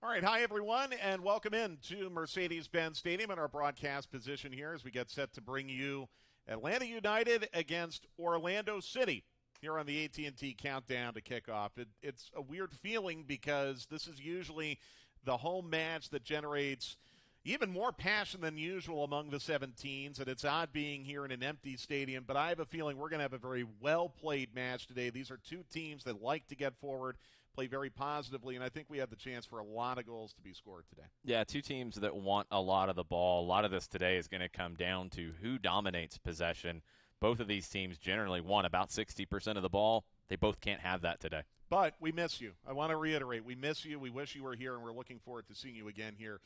All right, hi everyone, and welcome in to Mercedes-Benz Stadium in our broadcast position here as we get set to bring you Atlanta United against Orlando City here on the AT&T countdown to kickoff. It's a weird feeling because this is usually the home match that generates even more passion than usual among the 17s, and it's odd being here in an empty stadium, but I have a feeling we're going to have a very well-played match today. These are two teams that like to get forward, play very positively, and I think we have the chance for a lot of goals to be scored today. Yeah, two teams that want a lot of the ball. A lot of this today is going to come down to who dominates possession. Both of these teams generally want about 60% of the ball. They both can't have that today. But we miss you. I want to reiterate, we miss you. We wish you were here, and we're looking forward to seeing you again here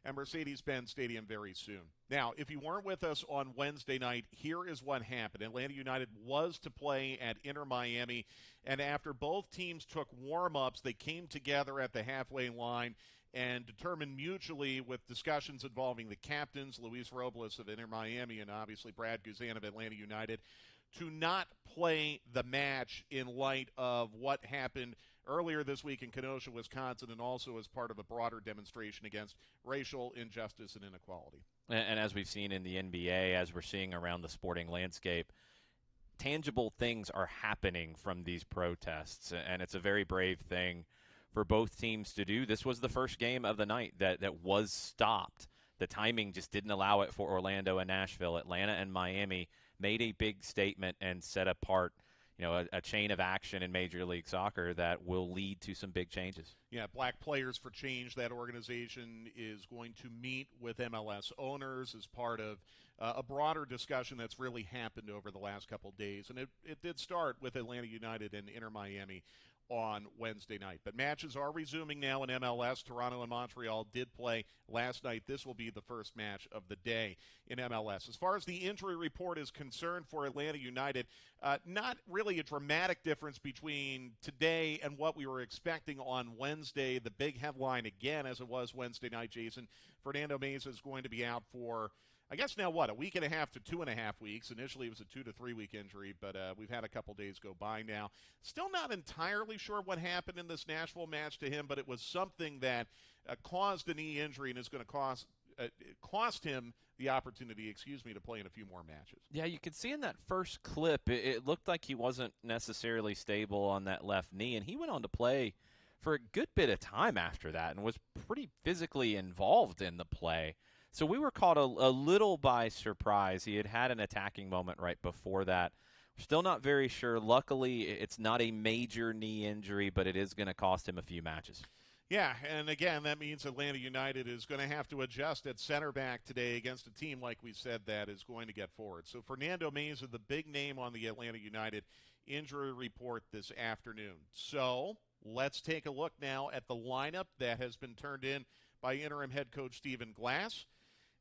at Mercedes-Benz Stadium very soon. Now, if you weren't with us on Wednesday night, here is what happened. Atlanta United was to play at Inter Miami, and after both teams took warm-ups, they came together at the halfway line and determined mutually with discussions involving the captains, Luis Robles of Inter Miami and obviously Brad Guzan of Atlanta United, to not play the match in light of what happened earlier this week in Kenosha, Wisconsin, and also as part of a broader demonstration against racial injustice and inequality. And as we've seen in the NBA, as we're seeing around the sporting landscape, tangible things are happening from these protests, and it's a very brave thing for both teams to do. This was the first game of the night that was stopped. The timing just didn't allow it for Orlando and Nashville. Atlanta and Miami made a big statement and set apart, a chain of action in Major League Soccer that will lead to some big changes. Yeah, Black Players for Change, that organization is going to meet with MLS owners as part of a broader discussion that's really happened over the last couple of days. And it did start with Atlanta United and Inter Miami on Wednesday night. But matches are resuming now in MLS. Toronto and Montreal did play last night. This will be the first match of the day in MLS. As far as the injury report is concerned for Atlanta United, not really a dramatic difference between today and what we were expecting on Wednesday. The big headline again, as it was Wednesday night, Jason, Fernando Meza is going to be out for, I guess now a week and a half to 2.5 weeks. Initially it was a 2 to 3 week injury, but we've had a couple days go by now. Still not entirely sure what happened in this Nashville match to him, but it was something that caused a knee injury and is going to cost him the opportunity, to play in a few more matches. Yeah, you could see in that first clip, it looked like he wasn't necessarily stable on that left knee, and he went on to play for a good bit of time after that and was pretty physically involved in the play. So we were caught a little by surprise. He had an attacking moment right before that. We're still not very sure. Luckily, it's not a major knee injury, but it is going to cost him a few matches. Yeah, and again, that means Atlanta United is going to have to adjust at center back today against a team, like we said, that is going to get forward. So Fernando Meza, the big name on the Atlanta United injury report this afternoon. So let's take a look now at the lineup that has been turned in by interim head coach Stephen Glass.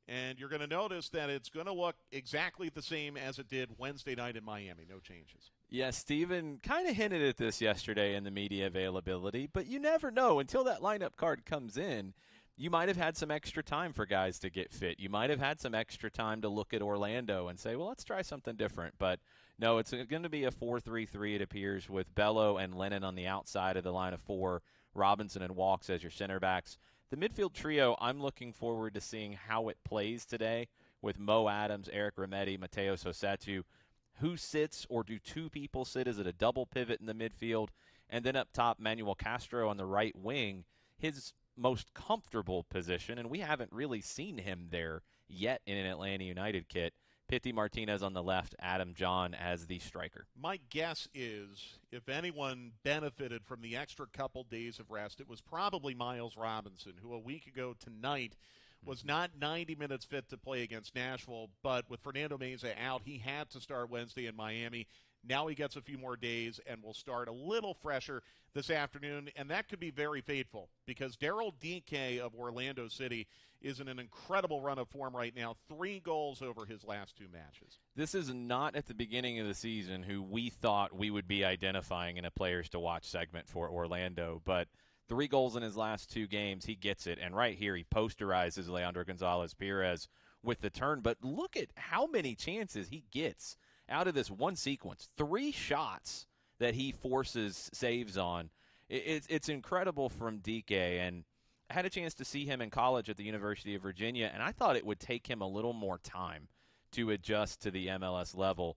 And you're going to notice that it's going to look exactly the same as it did Wednesday night in Miami. No changes. Yeah, Steven kind of hinted at this yesterday in the media availability, but you never know until that lineup card comes in. You might have had some extra time for guys to get fit. You might have had some extra time to look at Orlando and say, well, let's try something different. But no, it's going to be a 4-3-3, it appears, with Bello and Lennon on the outside of the line of four, Robinson and Walks as your center backs. The midfield trio, I'm looking forward to seeing how it plays today with Mo Adams, Eric Remedi, Mateo Sosetu. Who sits, or do two people sit? Is it a double pivot in the midfield? And then up top, Manuel Castro on the right wing, his most comfortable position, and we haven't really seen him there yet in an Atlanta United kit. Pity Martinez on the left, Adam John as the striker. My guess is if anyone benefited from the extra couple days of rest, it was probably Miles Robinson, who a week ago tonight was not 90 minutes fit to play against Nashville, but with Fernando Meza out, he had to start Wednesday in Miami. Now he gets a few more days and will start a little fresher this afternoon, and that could be very fateful because Daryl Dike of Orlando City is in an incredible run of form right now, 3 goals over his last 2 matches. This is not at the beginning of the season who we thought we would be identifying in a players to watch segment for Orlando, but 3 goals in his last 2 games, he gets it, and right here he posterizes Leandro Gonzalez-Pirez with the turn, but look at how many chances he gets out of this one sequence. 3 shots that he forces saves on. It's incredible from Dike, and I had a chance to see him in college at the University of Virginia, and I thought it would take him a little more time to adjust to the MLS level.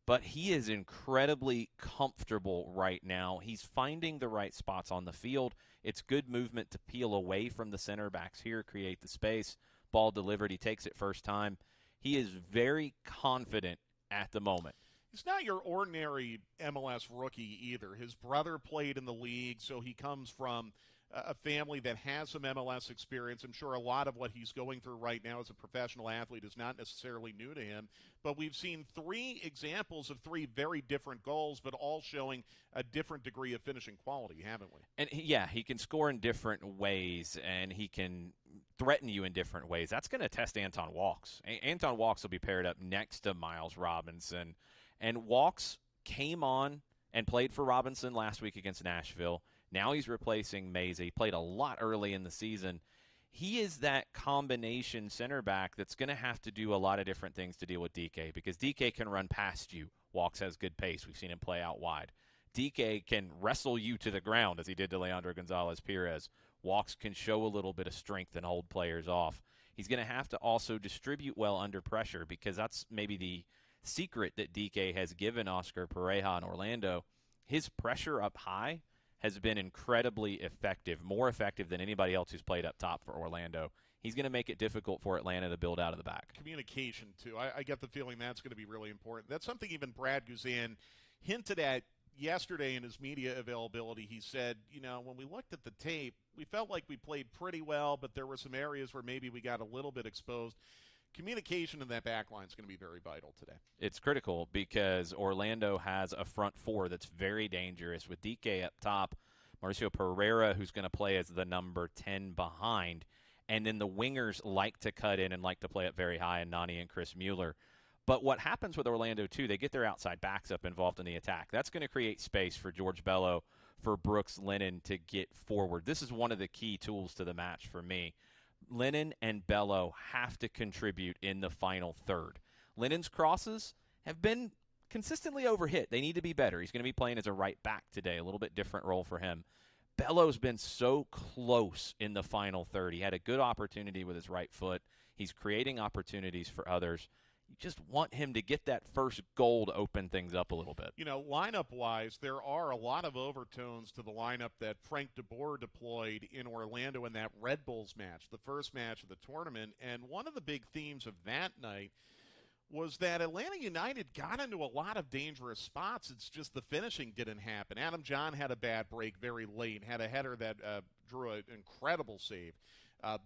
But he is incredibly comfortable right now. He's finding the right spots on the field. It's good movement to peel away from the center backs here, create the space. Ball delivered. He takes it first time. He is very confident at the moment. He's not your ordinary MLS rookie either. His brother played in the league, so he comes from a family that has some MLS experience. I'm sure a lot of what he's going through right now as a professional athlete is not necessarily new to him. But we've seen 3 examples of 3 very different goals, but all showing a different degree of finishing quality, haven't we? And he can score in different ways, and he can threaten you in different ways. That's going to test Anton Walkes. Anton Walkes will be paired up next to Miles Robinson. And Walkes came on and played for Robinson last week against Nashville. Now he's replacing Meza. He played a lot early in the season. He is that combination center back that's going to have to do a lot of different things to deal with DK, because DK can run past you. Walkes has good pace. We've seen him play out wide. DK can wrestle you to the ground, as he did to Leandro Gonzalez-Pirez. Walkes can show a little bit of strength and hold players off. He's going to have to also distribute well under pressure, because that's maybe the secret that DK has given Oscar Pareja in Orlando. His pressure up high has been incredibly effective, more effective than anybody else who's played up top for Orlando. He's going to make it difficult for Atlanta to build out of the back. Communication, too. I get the feeling that's going to be really important. That's something even Brad Guzan hinted at yesterday in his media availability. He said, when we looked at the tape, we felt like we played pretty well, but there were some areas where maybe we got a little bit exposed. Communication in that back line is going to be very vital today. It's critical because Orlando has a front 4 that's very dangerous with DK up top, Mauricio Pereira, who's going to play as the number 10 behind, and then the wingers like to cut in and like to play up very high, and Nani and Chris Mueller. But what happens with Orlando, too, they get their outside backs up involved in the attack. That's going to create space for George Bello, for Brooks Lennon to get forward. This is one of the key tools to the match for me. Lennon and Bello have to contribute in the final third. Lennon's crosses have been consistently overhit. They need to be better. He's going to be playing as a right back today, a little bit different role for him. Bello's been so close in the final third. He had a good opportunity with his right foot. He's creating opportunities for others. You just want him to get that first goal to open things up a little bit. Lineup-wise, there are a lot of overtones to the lineup that Frank DeBoer deployed in Orlando in that Red Bulls match, the first match of the tournament. And one of the big themes of that night was that Atlanta United got into a lot of dangerous spots. It's just the finishing didn't happen. Adam John had a bad break very late, had a header that drew an incredible save.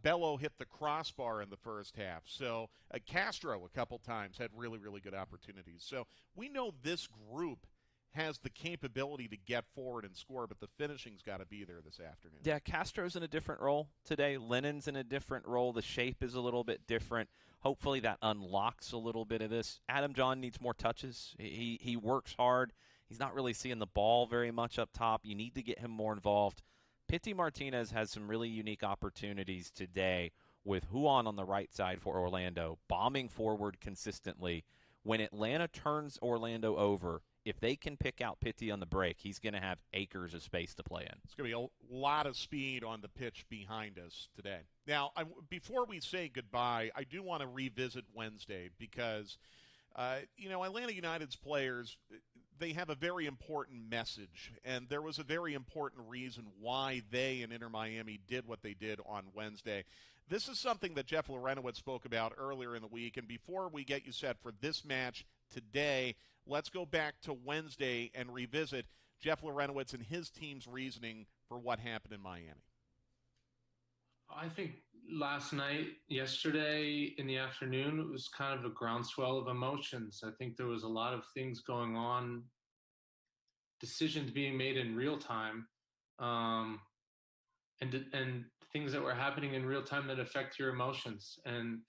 Bello hit the crossbar in the first half. So Castro a couple times had really, really good opportunities. So we know this group has the capability to get forward and score, but the finishing's got to be there this afternoon. Yeah, Castro's in a different role today. Lennon's in a different role. The shape is a little bit different. Hopefully that unlocks a little bit of this. Adam John needs more touches. He works hard. He's not really seeing the ball very much up top. You need to get him more involved. Pity Martinez has some really unique opportunities today with Juan on the right side for Orlando, bombing forward consistently. When Atlanta turns Orlando over, if they can pick out Pity on the break, he's going to have acres of space to play in. It's going to be a lot of speed on the pitch behind us today. Now, before we say goodbye, I do want to revisit Wednesday because, Atlanta United's players, they have a very important message, and there was a very important reason why they and Inter Miami did what they did on Wednesday. This is something that Jeff Larentowicz spoke about earlier in the week, and before we get you set for this match today, let's go back to Wednesday and revisit Jeff Larentowicz and his team's reasoning for what happened in Miami. I think yesterday in the afternoon, it was kind of a groundswell of emotions. I think there was a lot of things going on, decisions being made in real time, and things that were happening in real time that affect your emotions. And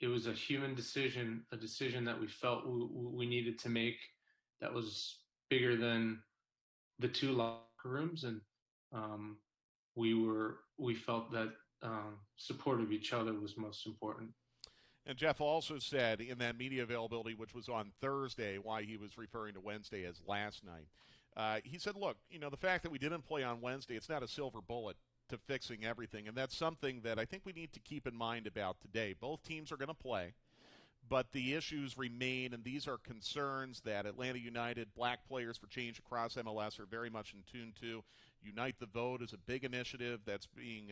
it was a human decision, a decision that we felt we needed to make that was bigger than the 2 locker rooms. And we felt that support of each other was most important. And Jeff also said in that media availability, which was on Thursday, why he was referring to Wednesday as last night, He said, look, the fact that we didn't play on Wednesday, it's not a silver bullet to fixing everything. And that's something that I think we need to keep in mind about today. Both teams are going to play, but the issues remain, and these are concerns that Atlanta United, Black Players for Change across MLS are very much in tune to. Unite the Vote is a big initiative that's being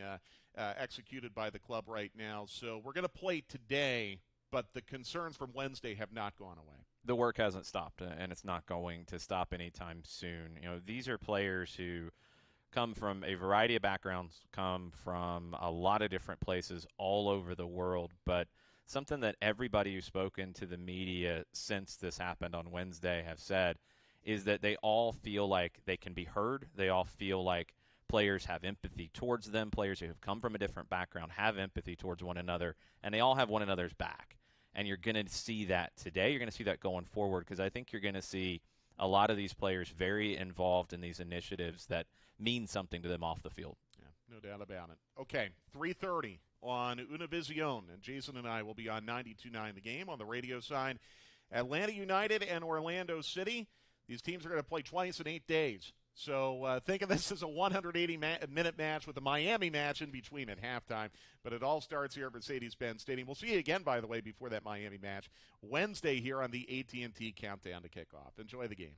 executed by the club right now. So we're going to play today, but the concerns from Wednesday have not gone away. The work hasn't stopped, and it's not going to stop anytime soon. These are players who come from a variety of backgrounds, come from a lot of different places all over the world, but something that everybody who's spoken to the media since this happened on Wednesday have said is that they all feel like they can be heard. They all feel like players have empathy towards them. Players who have come from a different background have empathy towards one another, and they all have one another's back. And you're going to see that today. You're going to see that going forward, because I think you're going to see a lot of these players very involved in these initiatives that mean something to them off the field. Yeah, no doubt about it. Okay, 3:30 on Univision, and Jason and I will be on 92.9 The Game on the radio side. Atlanta United and Orlando City. These teams are going to play twice in 8 days. So think of this as a 180-minute match with a Miami match in between at halftime. But it all starts here at Mercedes-Benz Stadium. We'll see you again, by the way, before that Miami match Wednesday here on the AT&T Countdown to Kickoff. Enjoy the game.